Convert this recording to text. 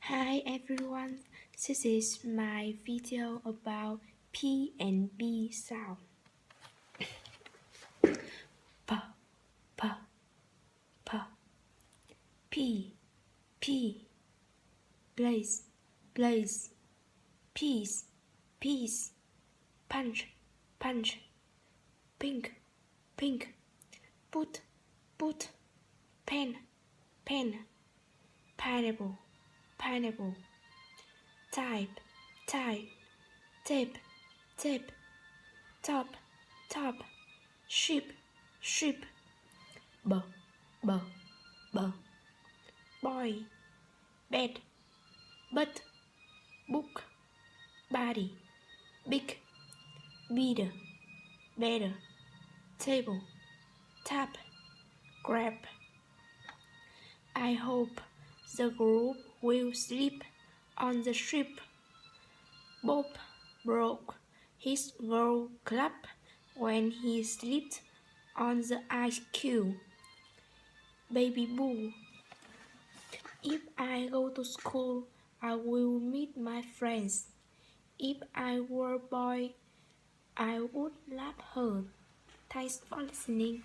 Hi everyone, this is my video about P and B sound. P, P, P, P, P, place, place, peace, peace, punch, punch, pink, pink, put, put, pen, pen, pineapple, pineapple, type, type, tape, tape, top, top, sheep, sheep, b, b, b, boy, bed, but, book, body, big, beater, better, table, tap, grab. I hope the group will sleep on the ship. Bob broke his roll club when he slipped on the ice cube. Baby Boo. If I go to school, I will meet my friends. If I were a boy, I would love her. Thanks for listening.